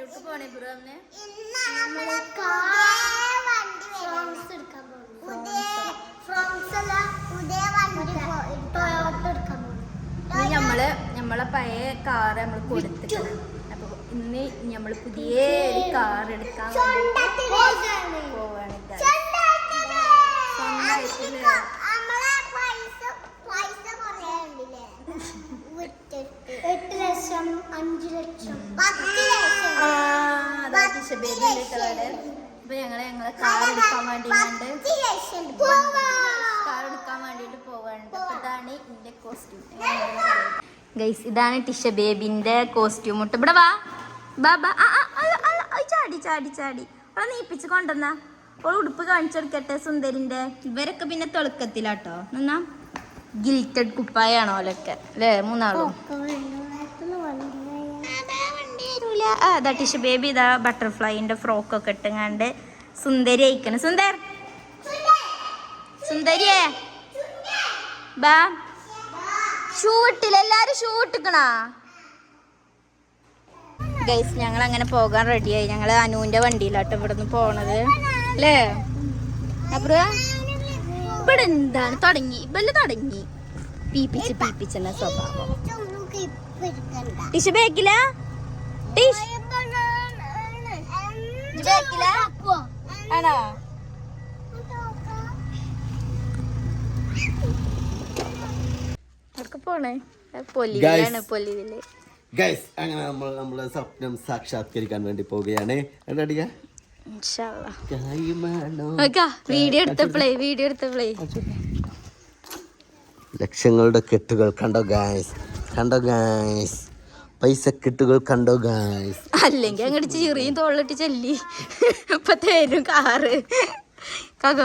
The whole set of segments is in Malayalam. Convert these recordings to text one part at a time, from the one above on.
എവിടേക്ക് പോണേ ബ്രോന്ന്? നമ്മളെ പഴയ കാറ് നമ്മൾ കൊടുത്തിട്ടുണ്ട്. അപ്പൊ ഇന്ന് നമ്മൾ പുതിയ ഒരു കാർ എടുക്കാൻ പോവാണ്. അപ്പൊ ഞങ്ങളെ കാർ എടുക്കാൻ വേണ്ടിട്ട് പോവാനുണ്ട്. അപ്പൊ ഇതാണ് എന്റെ കോസ്റ്റ്യൂം. ഗൈസ്, ഇതാണ് ടിഷ ബേബിന്റെ കോസ്റ്റ്യൂം. ഇവിടെ വാ ബാബാ. ചാടി ചാടി ചാടി അവളെ നീപ്പിച്ച് കൊണ്ടുവന്നാ. അവൾ ഉടുപ്പ് കാണിച്ചെടുക്കട്ടെ സുന്ദരിന്റെ. ഇവരൊക്കെ പിന്നെ തിളക്കത്തിലാട്ടോ. എന്നാ ഗിൽറ്റഡ് കുപ്പായാണോ ഓലൊക്കെ അല്ലേ മൂന്നാളും? അതാ ടിഷ ബേബി ഇതാ ബട്ടർഫ്ലൈന്റെ ഫ്രോക്കൊക്കെ ഇട്ടുങ്ങാണ്ട് സുന്ദരി അയക്കണ്. സുന്ദരിയേ ബാ. ഷൂ ഇട്ടില്ല, എല്ലാരും ഷൂ ഇട്ടിക്കണാ? ഗൈസ്, ഞങ്ങൾ അങ്ങനെ പോകാൻ റെഡിയായി. ഞങ്ങൾ അനുവിന്റെ വണ്ടിയിലാട്ടോ ഇവിടെ നിന്ന് പോണത് അല്ലേ? അപ്പുറ ഇവിടെ എന്താണ് തുടങ്ങി പീപ്പിച്ചെന്ന സ്വഭാവം. ടിഷ് ബേക്കില ആണോ? പോണേ പൊലിവിലാണ്. പൊലിവില് ഗൈസ്, അങ്ങനെ നമ്മളെ സ്വപ്നം സാക്ഷാത്കരിക്കാൻ വേണ്ടി പോവുകയാണ്. വീഡിയോ എടുത്തപ്പോഴേ ലക്ഷങ്ങളുടെ കെട്ടുകൾ കണ്ടോ ഗൈസ്? പൈസ കെട്ടുകൾ കണ്ടോ ഗൈസ്? അല്ലെങ്കിൽ അങ്ങോട്ട് ചെറിയും തോളിലിട്ട് ചെല്ലി ഇപ്പൊ തരും കാറ്. കാക്ക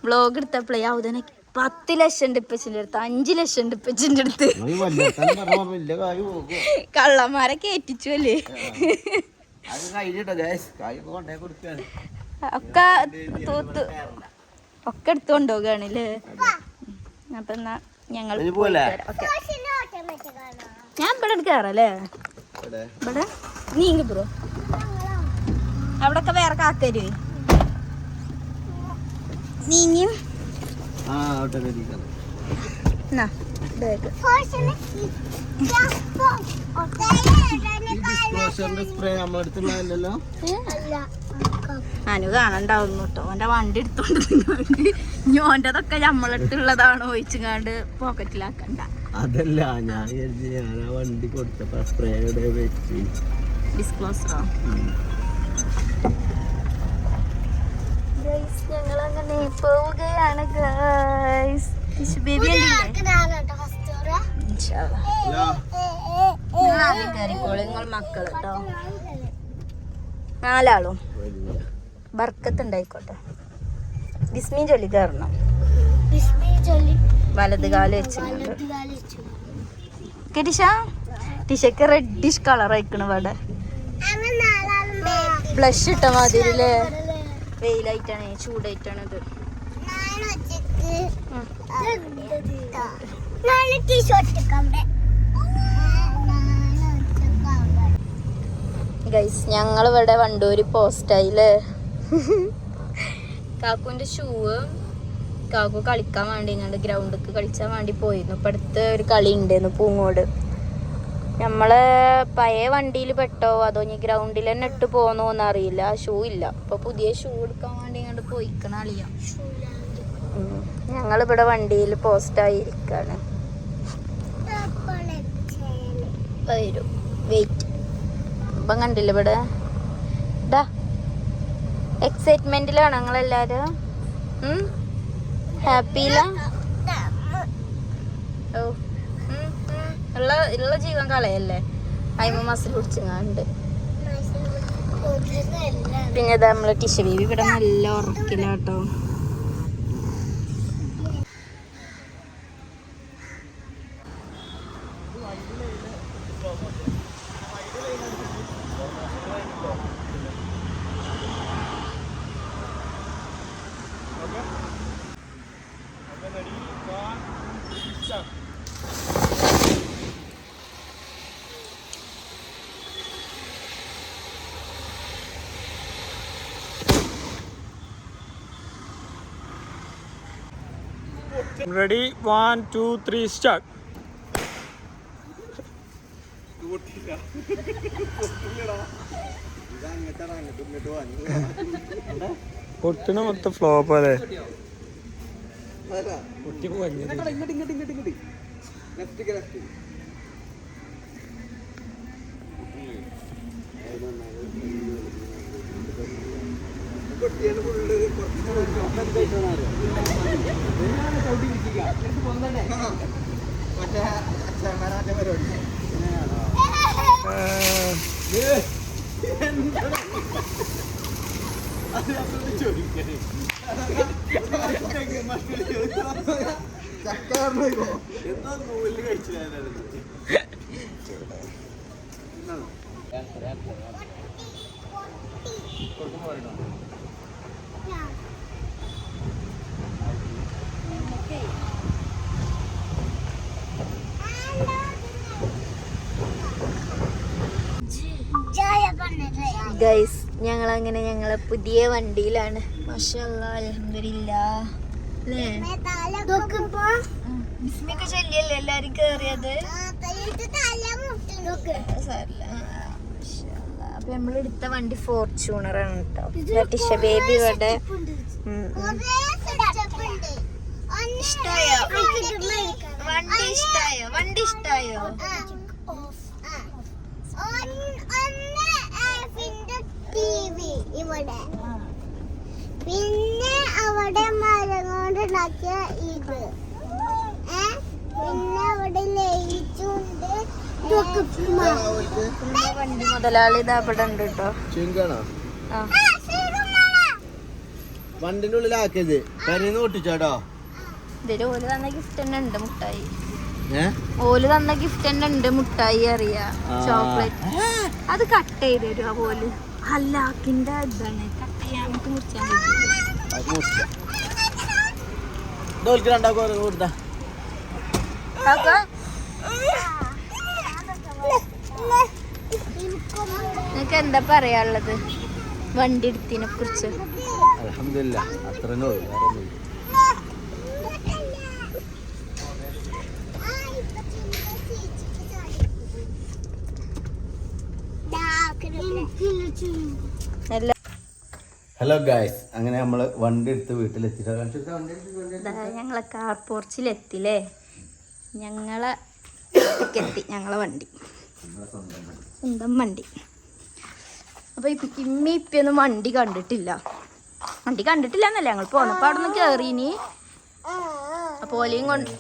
വ്ലോഗ് എടുത്തപ്പോഴേ അവതനെ 10 ലക്ഷം ഉണ്ട് ഇപ്പച്ചിന്റെ അടുത്ത്, 5 ലക്ഷം ഉണ്ട് ഇപ്പച്ചിന്റെ അടുത്ത്. കള്ളന്മാരെ കേറ്റിച്ചു അല്ലേ? ഒക്കെ എടുത്തോണ്ടോകാണല്ലേ? അപ്പൊ എന്നാ ഞങ്ങൾ ഞാൻ ഇവിടെ കേറല്ലേ? ഇവിടെ നീങ്ങി ബ്രോ. അവിടൊക്കെ വേറെ കാക്കര് നീങ്ങിയും അനു കാണണ്ടാവുന്നു കേട്ടോ. ഓന്റെ വണ്ടി എടുത്തോണ്ട് ഓൻ്റെതൊക്കെ നമ്മളടുത്തുള്ളതാണോ ചോദിച്ചുങ്ങാണ്ട് പോക്കറ്റിലാക്കണ്ട. അതല്ല, ഞാൻ വണ്ടി കൊടുത്തപ്പോ സ്പ്രേ ഡിസ്ക്ലോസറോ? ഞങ്ങളങ്ങനെ പോവുകയാണ് ഗൈസ്. ബേബി നിങ്ങൾ മക്കള് കേട്ടോ, 4 ആളും ബർക്കത്തുണ്ടായിക്കോട്ടെ. ബിസ്മി ചൊല്ലി കയറണം. വലത് കാല് വെച്ച് ടിഷക്ക് റെഡിഷ് കളർ അയക്കണ ഇവിടെ. ബ്ലഷ് ഇട്ട മാതിരില്ലേ? വെയിലായിട്ടാണ്, ചൂടായിട്ടാണ് ഇത്. ഗൈസ്, ഞങ്ങളിവിടെ വണ്ടൂര് പോസ്റ്റായില്ലേ? കാക്കുവിന്റെ ഷൂവ് കാക്കു കളിക്കാൻ വേണ്ടി ഗ്രൗണ്ടിക്ക് കളിച്ചാൻ വേണ്ടി പോയിരുന്നു. ഇപ്പൊ അടുത്ത് ഒരു കളി ഉണ്ടായിരുന്നു പൂങ്ങോട്. നമ്മള് പഴയ വണ്ടിയിൽ പെട്ടോ അതോ ഇനി ഗ്രൗണ്ടിൽ തന്നെ ഇട്ട് പോന്നോന്ന് അറിയില്ല. ഷൂ ഇല്ല. അപ്പൊ പുതിയ ഷൂ എടുക്കാൻ വേണ്ടി ഇങ്ങോട്ട് പോയിക്കണ അളിയാ. ഞങ്ങളിവിടെ വണ്ടിയിൽ പോസ്റ്റായിരിക്കാണ്. വരും, വെയിറ്റ്. ഇപ്പം കണ്ടില്ല ഇവിടെ എക്സൈറ്റ്മെന്റിലാണ് ഞങ്ങളെല്ലാരും. ഹാപ്പിയില ഉള്ള ജീവൻ കളയല്ലേ? അയിമ മസിൽ പിടിച്ചങ്ങാണ്ട്. പിന്നെ നമ്മളെ ടിഷ ബേബി ഇവിടെ നല്ല ഉറക്കില്ലാട്ടോ. Ready? 1, 2, 3, start. പൊട്ടിന മൊത്തം ഫ്ലോപ്പ് അല്ലേ? ഗൈസ് ഞങ്ങളങ്ങനെ ഞങ്ങളെ പുതിയ വണ്ടിയിലാണ്. മാഷാഅല്ലാഹ് അൽഹംദുലില്ലാഹ് അല്ലേ? ബിസ്മിയൊക്കെ ചൊല്ലിയല്ലേ എല്ലാരും കേറിയത്? അപ്പൊ നമ്മൾ എടുത്ത വണ്ടി ഫോർച്യൂണർ ആണ് കേട്ടോ. ടിഷ ബേബി ഇവിടെ ഇഷ്ടായോ? വണ്ടി ഇഷ്ടായോ? വണ്ടി ഇഷ്ടായോ? ഇവിടെ പിന്നെ അവിടെ മരം കൊണ്ടുണ്ടാക്കിയ ഇത് പിന്നെ അവിടെ ലയിച്ചുണ്ട്. വണ്ടി മുതലാളി ഇതാ ഇവിടെ ഉണ്ട് കേട്ടോ. വണ്ടിന്റെ ഉള്ളിലാക്കിയത് പെരേന്ന് പൊട്ടിച്ചാട്ടോ. ഇതില് ഓല് തന്ന ഗിഫ്റ്റ് തന്നെ ഉണ്ട് മുട്ടായി. ഓല് തന്ന ഗിഫ്റ്റ് തന്നെ ഉണ്ട് മുട്ടായി അറിയാ. ചോക്ലേറ്റ് അത് കട്ട് ചെയ്ത് തരുവാ പോല്. ഹലാക്കിന്റെ ഇതാണ് കട്ട് ചെയ്യാൻ നമുക്ക് മുറിച്ചാൻ നിനക്ക് എന്താ പറയാനുള്ളത് വണ്ടി എടുത്തിനെ കുറിച്ച്? അൽഹംദുലില്ലാ അത്രനോ ഹലോ ഗായ്സ്, അങ്ങനെ നമ്മള് വണ്ടി എടുത്ത് വീട്ടിലെത്തിയിട്ട് ഞങ്ങളെ കാർ പോർച്ചിലെത്തില്ലേ. ഞങ്ങളെ എത്തി ഞങ്ങളെ വണ്ടി, സ്വന്തം വണ്ടി. അപ്പൊ ഇമ്മി ഇപ്പൊന്നും വണ്ടി കണ്ടിട്ടില്ല എന്നല്ല ഞങ്ങൾ പോന്നപ്പോ അവിടെ നിന്ന് കേറീനി. അപ്പൊ ഓലെയും കൊണ്ട്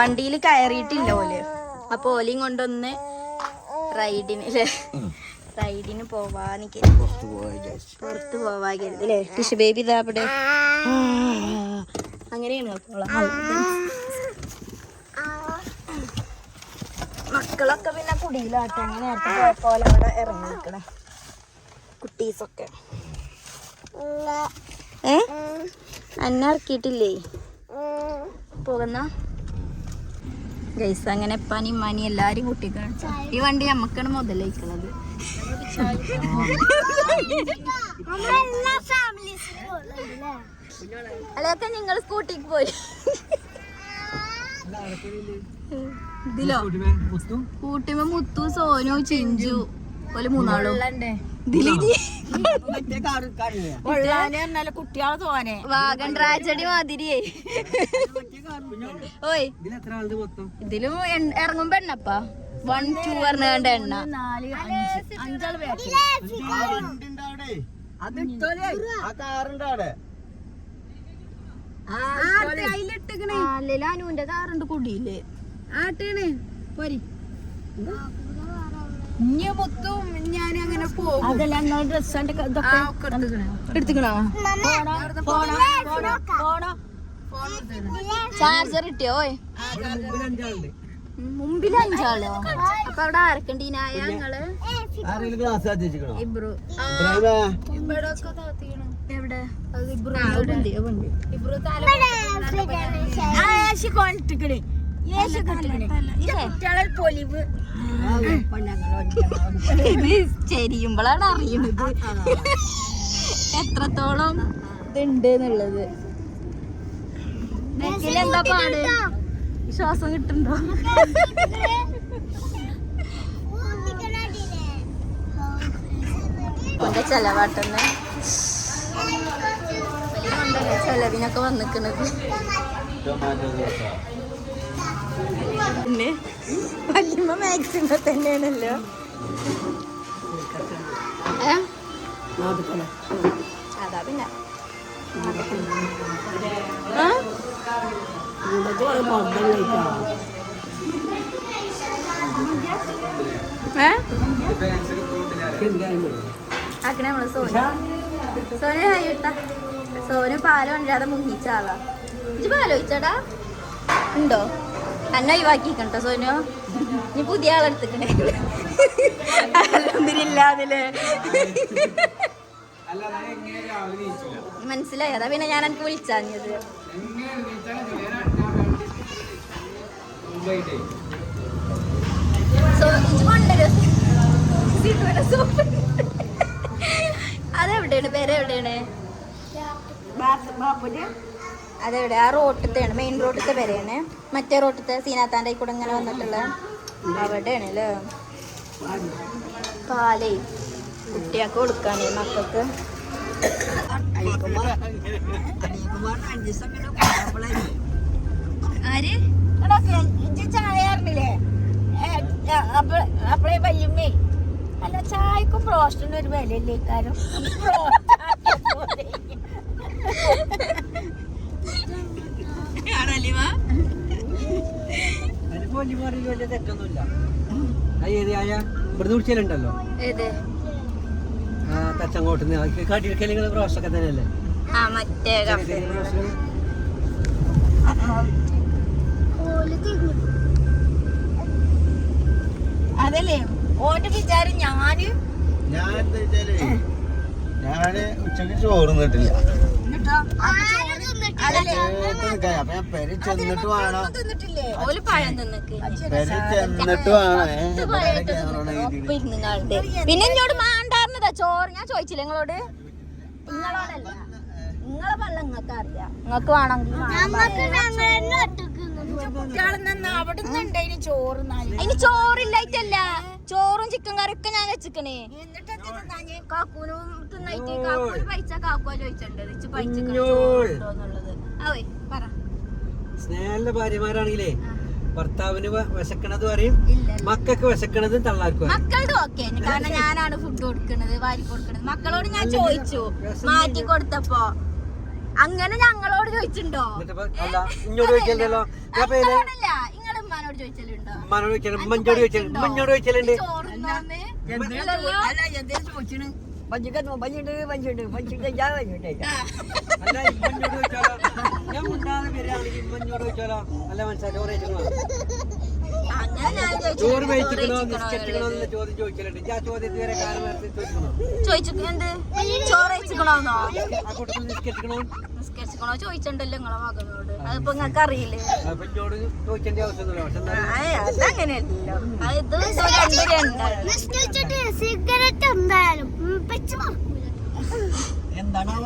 വണ്ടിയിൽ കയറിയിട്ടില്ല ഓല്. അപ്പൊ ഓലെയും കൊണ്ടൊന്ന് റൈഡിന് പോവാന്ന് പുറത്ത് പോവാ കരുതി അല്ലേ. ടിഷ ബേബി ഇതാ അവിടെ. അങ്ങനെയാണ് മക്കളൊക്കെ പിന്നെ കുടിയിലാട്ടെ. അങ്ങനെ നേരത്തെ പോലെ അവിടെ ഇറങ്ങി നിൽക്കണേ കുട്ടീസൊക്കെ. എന്നെ ഇറക്കിയിട്ടില്ലേ പോകുന്ന ഗൈസ്. അങ്ങനെ പനി മനി എല്ലാരും കുട്ടിക്കാണിച്ച ഈ വണ്ടി നമ്മക്കാണ് മുതലേക്കണത്. അല്ലൊക്കെ നിങ്ങൾ സ്കൂട്ടിക്ക് പോയി. ഇതിലോ കൂട്ടിമ മുത്തു സോനു ചിഞ്ചു പോലെ മൂന്നാളും കുട്ടികളെ തോനെ വാഗൺ ട്രാജഡി മാതിരിയേ. ഓയ് ഇതിലും ഇറങ്ങുമ്പോ എണ്ണപ്പാ 1 2 പറഞ്ഞ എണ്ണ 4 5 5 അനുവിന്റെ കാറുണ്ട് കുടിയില്ലേ ആട്ടേണ് പോരി. ഇനി മൊത്തം ഞാൻ അങ്ങനെ പോകും. അതെല്ലാം ഡ്രസ് എടുത്തിക്കണോ? ചാർജർ കിട്ടിയോ? മുമ്പിൽ 5 ആളോ? അപ്പൊ അവിടെ ആരക്കണ്ടീനായ ഞങ്ങള് ഇബ്രു എവിടെ ചെരിയുമ്പോഴാണ് അറിയുന്നത് എത്രത്തോളം ഇതുണ്ട് എന്നുള്ളത്. എന്താ പാട് ശ്വാസം കിട്ടുണ്ടോ കൊണ്ട ചെലവാട്ടെന്ന് ചെലവിനൊക്കെ വന്നിക്കണത് പിന്നെ വല്യമ്മ മാക്സിമം തന്നെയാണല്ലോ അതാ പിന്നെ ആക്കണേ നമ്മള് സോന് പാലം ഉണ്ടാതെ മുങ്ങിച്ച ആളാ ഇജ്ജ് പാലോചിച്ചടാ ഉണ്ടോ അന്നെ ഒഴിവാക്കിക്കണ്ടോ സോനു നീ പുതിയ ആളെടുത്തിക്കണേ അതില് മനസ്സിലായി അതാ പിന്നെ ഞാൻ എനിക്ക് വിളിച്ചത് അതെവിടെയാണ് പേരെവിടെയാണ് അതെവിടെ ആ റോട്ടത്തെയാണ് മെയിൻ റോട്ടത്തെ പേരെയാണ് മറ്റേ റോട്ടത്തെ സീനാത്താൻ്റെ കൂടെ ഇങ്ങനെ വന്നിട്ടുള്ള അവിടെയാണ് അല്ലേ പാലേ കുട്ടിയൊക്കെ കൊടുക്കാനേ മക്കൾക്ക് ആര് ചായ അറിഞ്ഞില്ലേ അപ്പഴേ വല്യമ്മേ അല്ല ചായക്കും റോസ്റ്റിനും ഒരു വിലയില്ലേ കാര്യം തെറ്റൊന്നുമില്ല ഇവിടുന്ന് വിളിച്ചാലുണ്ടല്ലോ തച്ചങ്ങോട്ട് കാട്ടിയെടുക്കൽ റോസ്റ്റൊക്കെ തന്നെയല്ലേ അതല്ലേ ഓന്റെ വിചാരം ഞാന് ഉച്ചക്ക് ചോറ് തിന്നിട്ടില്ല ചെന്നിട്ട് വേണം ഓല് പഴം തിന്നിട്ട് ചെന്നിട്ട് പിന്നെ എന്നോട് മാണ്ടാർന്നതാ ചോറ് ഞാൻ ചോദിച്ചില്ല നിങ്ങളോട് നിങ്ങളോടല്ല നിങ്ങളെ വെള്ളം നിങ്ങൾക്ക് അറിയാം നിങ്ങൾക്ക് വേണമെങ്കിൽ അതിന് ചോറില്ലായിട്ടല്ല ചോറും ചിക്കൻ കറിയൊക്കെ ഞാൻ വെച്ചിക്കണേ കാക്കൂനും തിന്നായിട്ട് കാക്കൂന് പൈസ കാക്കുവാ ചോദിച്ചിട്ടുണ്ട് പൈസന്നുള്ളത് അവേ പറ സ്നേഹമുള്ള ഭാര്യമാരാണെങ്കിലേ ഭർത്താവിന് വിശക്കണത് പറയും മക്കൾക്ക് വിശക്കണതും തള്ളാർക്കും മക്കളുടെ ഓക്കെ കാരണം ഞാനാണ് ഫുഡ് കൊടുക്കണത് വാരി കൊടുക്കണത് മക്കളോട് ഞാൻ ചോദിച്ചു മാറ്റി കൊടുത്തപ്പോ അങ്ങനെ ഞങ്ങളോട് ചോദിച്ചിട്ടുണ്ടോ ഇങ്ങോട്ട് ചോദിച്ചല്ലോ നിങ്ങളുടെ ഉമ്മാനോട് ചോദിച്ചലുണ്ടോ മഞ്ഞോട് ചോദിച്ചലുണ്ട് ചോറ് കഴിച്ചിക്കണോ നിസ്കരിക്കണോ എന്നുള്ള ചോദ്യം ചോദിക്കലുണ്ട് ആ ചോദ്യത്തിൽ വരെ ചോദിച്ചിട്ടുണ്ട് ചോറ് കഴിച്ചിക്കണോന്നോ നിസ്കരിക്കണോ നിസ്കരിച്ചിക്കണോ ചോദിച്ചിട്ടുണ്ടല്ലോ നിങ്ങളെ മകനോട് അതിപ്പോ നിങ്ങൾക്ക് അറിയില്ലേ ചോദിക്കേണ്ട ആവശ്യമൊന്നുമില്ല അതങ്ങനെയല്ലോ ഇത് സിഗരറ്റ് എന്തായാലും എന്താണോ